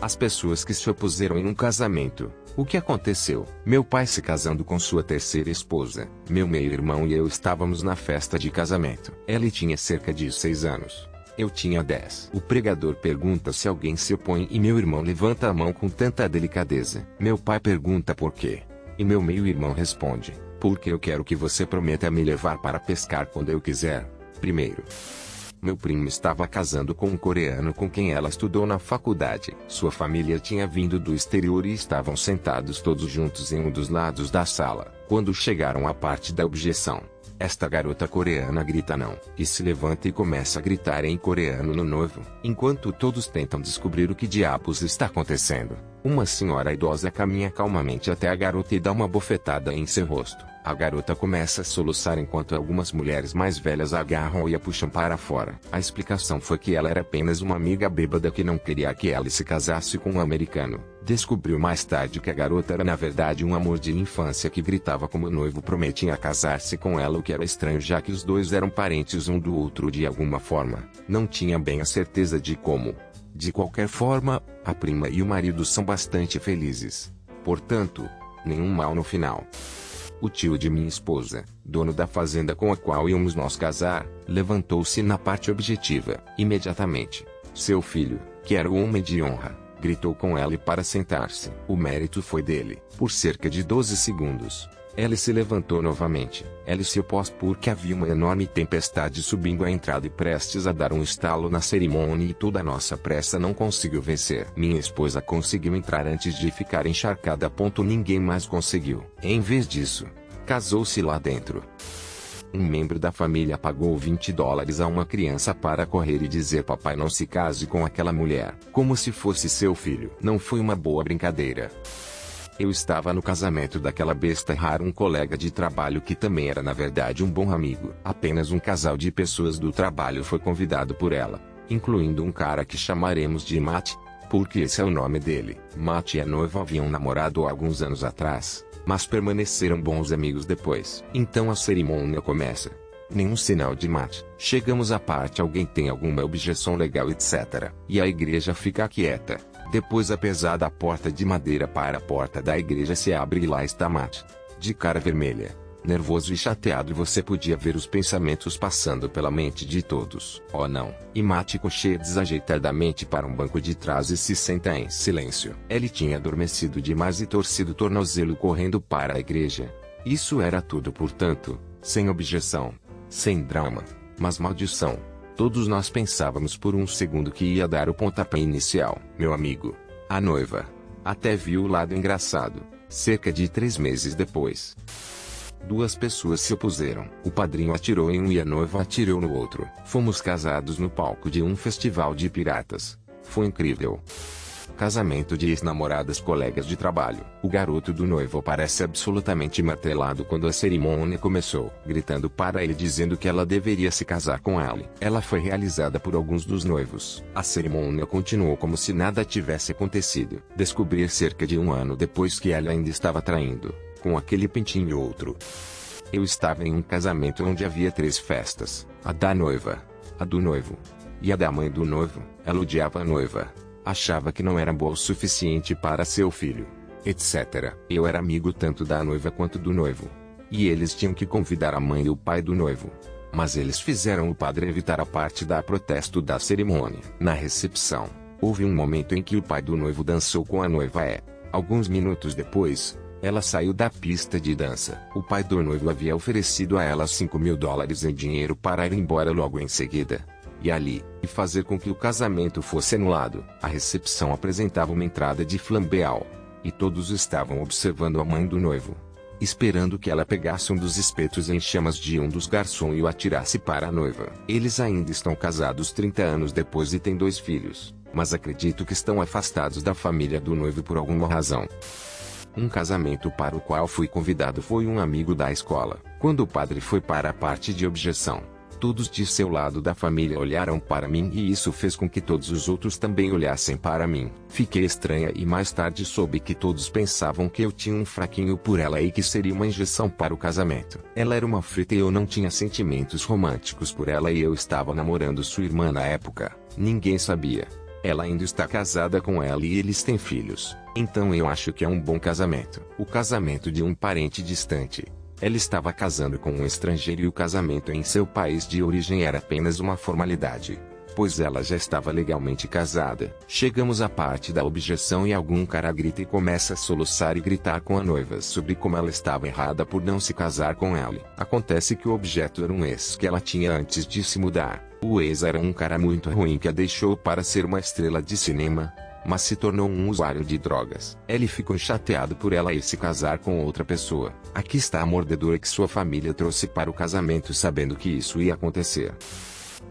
As pessoas que se opuseram em um casamento. O que aconteceu? Meu pai se casando com sua terceira esposa. Meu meio-irmão e eu estávamos na festa de casamento. Ela tinha cerca de 6 anos. Eu tinha 10. O pregador pergunta se alguém se opõe e meu irmão levanta a mão com tanta delicadeza. Meu pai pergunta por quê. E meu meio-irmão responde: porque eu quero que você prometa me levar para pescar quando eu quiser. Primeiro, meu primo estava casando com um coreano com quem ela estudou na faculdade. Sua família tinha vindo do exterior e estavam sentados todos juntos em um dos lados da sala. Quando chegaram à parte da objeção, esta garota coreana grita não, e se levanta e começa a gritar em coreano no noivo. Enquanto todos tentam descobrir o que diabos está acontecendo, uma senhora idosa caminha calmamente até a garota e dá uma bofetada em seu rosto. A garota começa a soluçar enquanto algumas mulheres mais velhas a agarram e a puxam para fora. A explicação foi que ela era apenas uma amiga bêbada que não queria que ela se casasse com um americano. Descobriu mais tarde que a garota era na verdade um amor de infância que gritava como o noivo prometia casar-se com ela, o que era estranho já que os dois eram parentes um do outro de alguma forma. Não tinha bem a certeza de como. De qualquer forma, a prima e o marido são bastante felizes. Portanto, nenhum mal no final. O tio de minha esposa, dono da fazenda com a qual íamos nós casar, levantou-se na parte objetiva. Imediatamente, seu filho, que era o homem de honra, gritou com ela para sentar-se. O mérito foi dele. Por cerca de 12 segundos, ela se levantou novamente. Ela se opôs porque havia uma enorme tempestade subindo a entrada e prestes a dar um estalo na cerimônia e toda a nossa pressa não conseguiu vencer. Minha esposa conseguiu entrar antes de ficar encharcada. Ninguém mais conseguiu. Em vez disso, casou-se lá dentro. Um membro da família pagou $20 a uma criança para correr e dizer: papai, não se case com aquela mulher, como se fosse seu filho. Não foi uma boa brincadeira. Eu estava no casamento daquela besta rara, um colega de trabalho que também era na verdade um bom amigo. Apenas um casal de pessoas do trabalho foi convidado por ela, incluindo um cara que chamaremos de Matt, porque esse é o nome dele. Matt e a noiva haviam namorado há alguns anos atrás, mas permaneceram bons amigos depois. Então a cerimônia começa. Nenhum sinal de Matt. Chegamos à parte alguém tem alguma objeção legal etc. E a igreja fica quieta. Depois a pesada porta de madeira para a porta da igreja se abre e lá está Matt, de cara vermelha, nervoso e chateado, e você podia ver os pensamentos passando pela mente de todos. Oh não! E Matt cocheia desajeitadamente para um banco de trás e se senta em silêncio. Ele tinha adormecido demais e torcido o tornozelo correndo para a igreja. Isso era tudo, portanto, sem objeção, sem drama, mas maldição. Todos nós pensávamos por um segundo que ia dar o pontapé inicial. Meu amigo, a noiva, até viu o lado engraçado. Cerca de 3 meses depois, 2 pessoas se opuseram. O padrinho atirou em um e a noiva atirou no outro. Fomos casados no palco de um festival de piratas. Foi incrível. Casamento de ex-namoradas colegas de trabalho. O garoto do noivo parece absolutamente martelado quando a cerimônia começou, gritando para ele dizendo que ela deveria se casar com ele. Ela foi realizada por alguns dos noivos. A cerimônia continuou como se nada tivesse acontecido. Descobri cerca de 1 ano depois que ela ainda estava traindo, com aquele pintinho e outro. Eu estava em um casamento onde havia 3 festas. A da noiva, a do noivo e a da mãe do noivo. Ela odiava a noiva. Achava que não era boa o suficiente para seu filho, etc. Eu era amigo tanto da noiva quanto do noivo. E eles tinham que convidar a mãe e o pai do noivo. Mas eles fizeram o padre evitar a parte da protesto da cerimônia. Na recepção, houve um momento em que o pai do noivo dançou com a noiva alguns minutos depois, ela saiu da pista de dança. O pai do noivo havia oferecido a ela $5.000 em dinheiro para ir embora logo em seguida. E ali, e fazer com que o casamento fosse anulado. A recepção apresentava uma entrada de flambeal. E todos estavam observando a mãe do noivo, esperando que ela pegasse um dos espetos em chamas de um dos garçons e o atirasse para a noiva. Eles ainda estão casados 30 anos depois e têm 2 filhos, mas acredito que estão afastados da família do noivo por alguma razão. Um casamento para o qual fui convidado foi um amigo da escola. Quando o padre foi para a parte de objeção, todos de seu lado da família olharam para mim e isso fez com que todos os outros também olhassem para mim. Fiquei estranha e mais tarde soube que todos pensavam que eu tinha um fraquinho por ela e que seria uma injeção para o casamento. Ela era uma frita e eu não tinha sentimentos românticos por ela e eu estava namorando sua irmã na época. Ninguém sabia. Ela ainda está casada com ela e eles têm filhos. Então eu acho que é um bom casamento. O casamento de um parente distante. Ela estava casando com um estrangeiro e o casamento em seu país de origem era apenas uma formalidade, pois ela já estava legalmente casada. Chegamos à parte da objeção e algum cara grita e começa a soluçar e gritar com a noiva sobre como ela estava errada por não se casar com ele. Acontece que o objeto era um ex que ela tinha antes de se mudar. O ex era um cara muito ruim que a deixou para ser uma estrela de cinema, mas se tornou um usuário de drogas. Ele ficou chateado por ela ir se casar com outra pessoa. Aqui está a mordedura que sua família trouxe para o casamento sabendo que isso ia acontecer.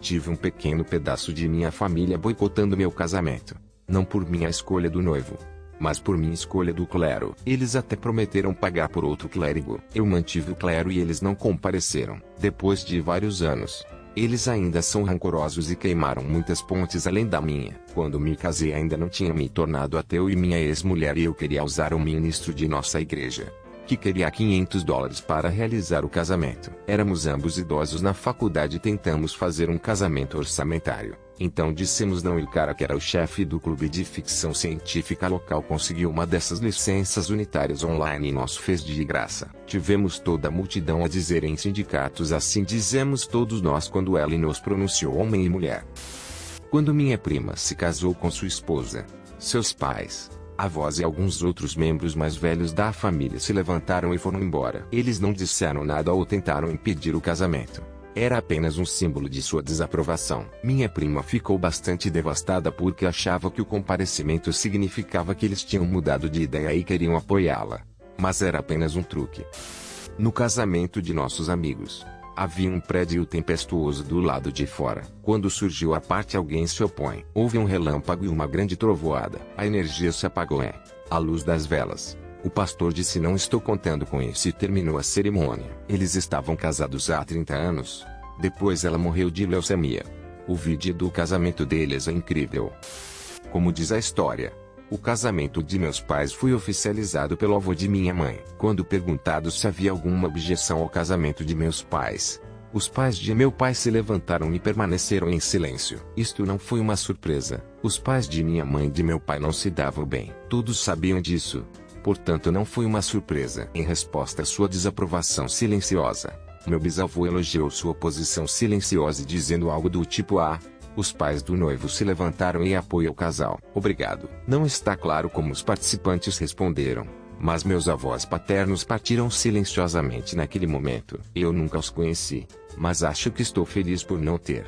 Tive um pequeno pedaço de minha família boicotando meu casamento. Não por minha escolha do noivo, mas por minha escolha do clero. Eles até prometeram pagar por outro clérigo. Eu mantive o clero e eles não compareceram. Depois de vários anos, eles ainda são rancorosos e queimaram muitas pontes além da minha. Quando me casei ainda não tinha me tornado ateu e minha ex-mulher e eu queria usar o ministro de nossa igreja, que queria $500 para realizar o casamento. Éramos ambos idosos na faculdade e tentamos fazer um casamento orçamentário. Então dissemos não e o cara que era o chefe do clube de ficção científica local conseguiu uma dessas licenças unitárias online e nos fez de graça. Tivemos toda a multidão a dizer em sindicatos assim dizemos todos nós quando ela nos pronunciou homem e mulher. Quando minha prima se casou com sua esposa, seus pais, avós e alguns outros membros mais velhos da família se levantaram e foram embora. Eles não disseram nada ou tentaram impedir o casamento. Era apenas um símbolo de sua desaprovação. Minha prima ficou bastante devastada porque achava que o comparecimento significava que eles tinham mudado de ideia e queriam apoiá-la. Mas era apenas um truque. No casamento de nossos amigos, havia um prédio tempestuoso do lado de fora. Quando surgiu a parte alguém se opõe. Houve um relâmpago e uma grande trovoada. A energia se apagou a luz das velas. O pastor disse não estou contando com isso e terminou a cerimônia. Eles estavam casados há 30 anos. Depois ela morreu de leucemia. O vídeo do casamento deles é incrível. Como diz a história, o casamento de meus pais foi oficializado pelo avô de minha mãe. Quando perguntado se havia alguma objeção ao casamento de meus pais, os pais de meu pai se levantaram e permaneceram em silêncio. Isto não foi uma surpresa. Os pais de minha mãe e de meu pai não se davam bem. Todos sabiam disso. Portanto não foi uma surpresa. Em resposta à sua desaprovação silenciosa, meu bisavô elogiou sua posição silenciosa dizendo algo do tipo os pais do noivo se levantaram em apoio ao casal. Obrigado. Não está claro como os participantes responderam, mas meus avós paternos partiram silenciosamente naquele momento. Eu nunca os conheci, mas acho que estou feliz por não ter.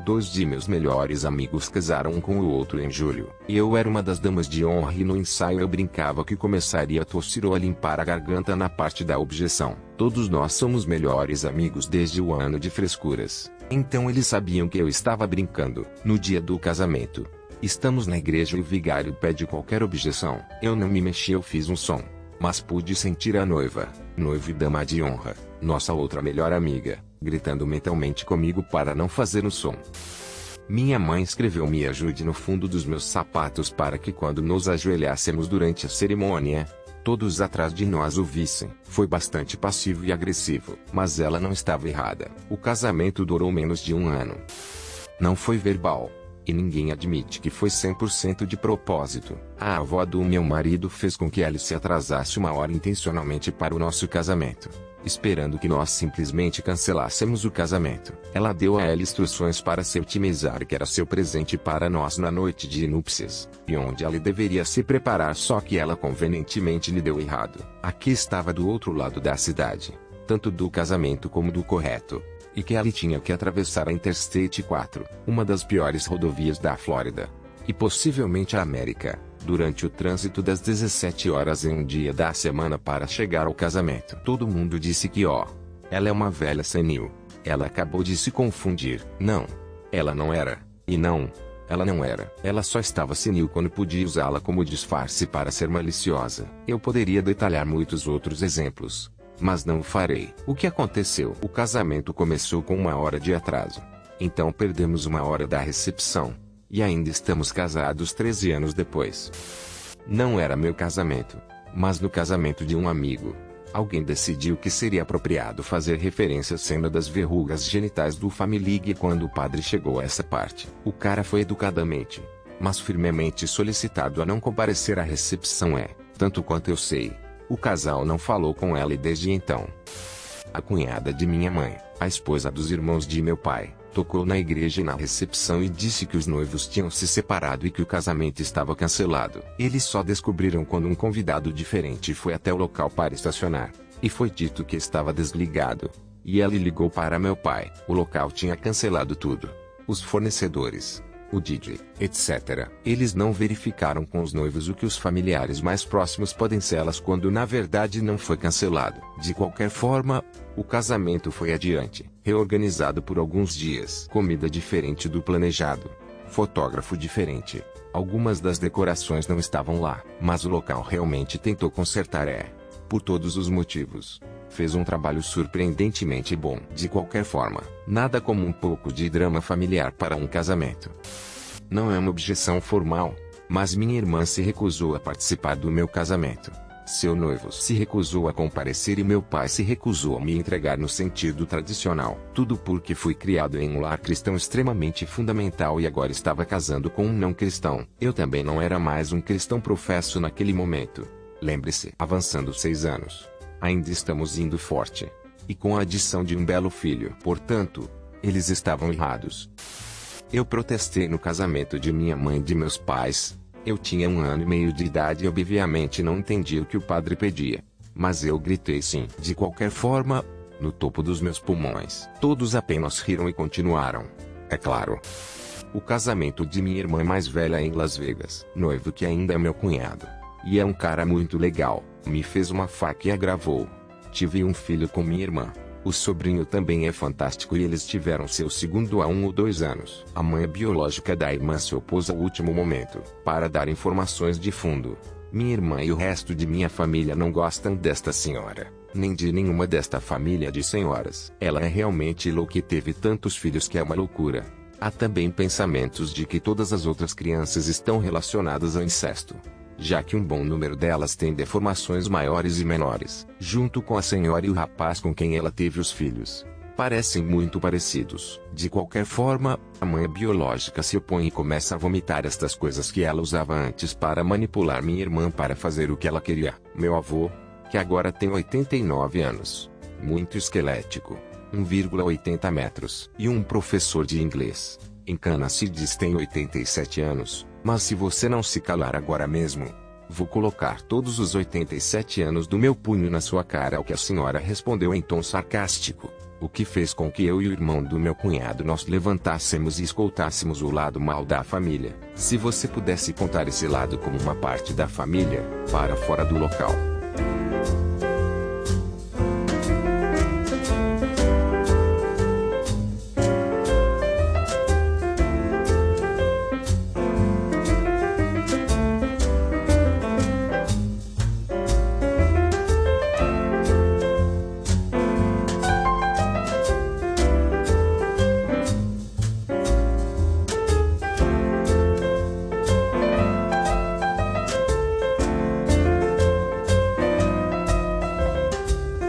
2 de meus melhores amigos casaram um com o outro em julho. Eu era uma das damas de honra e no ensaio eu brincava que começaria a tossir ou a limpar a garganta na parte da objeção. Todos nós somos melhores amigos desde o ano de frescuras. Então eles sabiam que eu estava brincando. No dia do casamento, estamos na igreja e o vigário pede qualquer objeção. Eu não me mexi, eu fiz um som, mas pude sentir a noiva, noivo e dama de honra, nossa outra melhor amiga, gritando mentalmente comigo para não fazer um som. Minha mãe escreveu "me ajude" no fundo dos meus sapatos para que quando nos ajoelhássemos durante a cerimônia, todos atrás de nós o vissem. Foi bastante passivo e agressivo, mas ela não estava errada. O casamento durou menos de um ano. Não foi verbal, e ninguém admite que foi 100% de propósito. A avó do meu marido fez com que ela se atrasasse 1 hora intencionalmente para o nosso casamento, esperando que nós simplesmente cancelássemos o casamento. Ela deu a ela instruções para se otimizar que era seu presente para nós na noite de núpcias, e onde ela deveria se preparar só que ela convenientemente lhe deu errado. Aqui estava do outro lado da cidade, tanto do casamento como do correto, e que ela tinha que atravessar a Interstate 4, uma das piores rodovias da Flórida, e possivelmente a América, durante o trânsito das 17 horas em um dia da semana para chegar ao casamento. Todo mundo disse que ela é uma velha senil. Ela acabou de se confundir. Não, ela não era. E não, ela não era. Ela só estava senil quando podia usá-la como disfarce para ser maliciosa. Eu poderia detalhar muitos outros exemplos, mas não o farei. O que aconteceu? O casamento começou com 1 hora de atraso. Então perdemos 1 hora da recepção. E ainda estamos casados 13 anos depois. Não era meu casamento, mas no casamento de um amigo, alguém decidiu que seria apropriado fazer referência à cena das verrugas genitais do Family Guy quando o padre chegou a essa parte. O cara foi educadamente, mas firmemente solicitado a não comparecer à recepção. Tanto quanto eu sei, o casal não falou com ela e desde então. A cunhada de minha mãe, a esposa dos irmãos de meu pai, tocou na igreja e na recepção e disse que os noivos tinham se separado e que o casamento estava cancelado. Eles só descobriram quando um convidado diferente foi até o local para estacionar, e foi dito que estava desligado. E ela ligou para meu pai. O local tinha cancelado tudo. Os fornecedores, o DJ, etc. Eles não verificaram com os noivos o que os familiares mais próximos podem sê-las quando na verdade não foi cancelado. De qualquer forma, o casamento foi adiante, reorganizado por alguns dias. Comida diferente do planejado. Fotógrafo diferente. Algumas das decorações não estavam lá, mas o local realmente tentou consertar. Por todos os motivos, fez um trabalho surpreendentemente bom. De qualquer forma, nada como um pouco de drama familiar para um casamento. Não é uma objeção formal, mas minha irmã se recusou a participar do meu casamento. Seu noivo se recusou a comparecer e meu pai se recusou a me entregar no sentido tradicional. Tudo porque fui criado em um lar cristão extremamente fundamental e agora estava casando com um não cristão. Eu também não era mais um cristão professo naquele momento. Lembre-se, avançando 6 anos. Ainda estamos indo forte. E com a adição de um belo filho. Portanto, eles estavam errados. Eu protestei no casamento de minha mãe e de meus pais. Eu tinha 1 ano e meio de idade e obviamente não entendia o que o padre pedia. Mas eu gritei sim. De qualquer forma, no topo dos meus pulmões. Todos apenas riram e continuaram. É claro. O casamento de minha irmã mais velha em Las Vegas. Noivo que ainda é meu cunhado. E é um cara muito legal. Me fez uma faca e a gravou. Tive um filho com minha irmã. O sobrinho também é fantástico e eles tiveram seu segundo há 1 ou 2 anos. A mãe biológica da irmã se opôs ao último momento. Para dar informações de fundo, minha irmã e o resto de minha família não gostam desta senhora, nem de nenhuma desta família de senhoras. Ela é realmente louca e teve tantos filhos que é uma loucura. Há também pensamentos de que todas as outras crianças estão relacionadas ao incesto, já que um bom número delas tem deformações maiores e menores. Junto com a senhora e o rapaz com quem ela teve os filhos, parecem muito parecidos. De qualquer forma, a mãe biológica se opõe e começa a vomitar estas coisas que ela usava antes para manipular minha irmã para fazer o que ela queria. Meu avô, que agora tem 89 anos, muito esquelético, 1,80 metros, e um professor de inglês, em Cana-Cides tem 87 anos. Mas se você não se calar agora mesmo, vou colocar todos os 87 anos do meu punho na sua cara. Ao que a senhora respondeu em tom sarcástico, o que fez com que eu e o irmão do meu cunhado nós levantássemos e escoltássemos o lado mal da família. Se você pudesse contar esse lado como uma parte da família, para fora do local.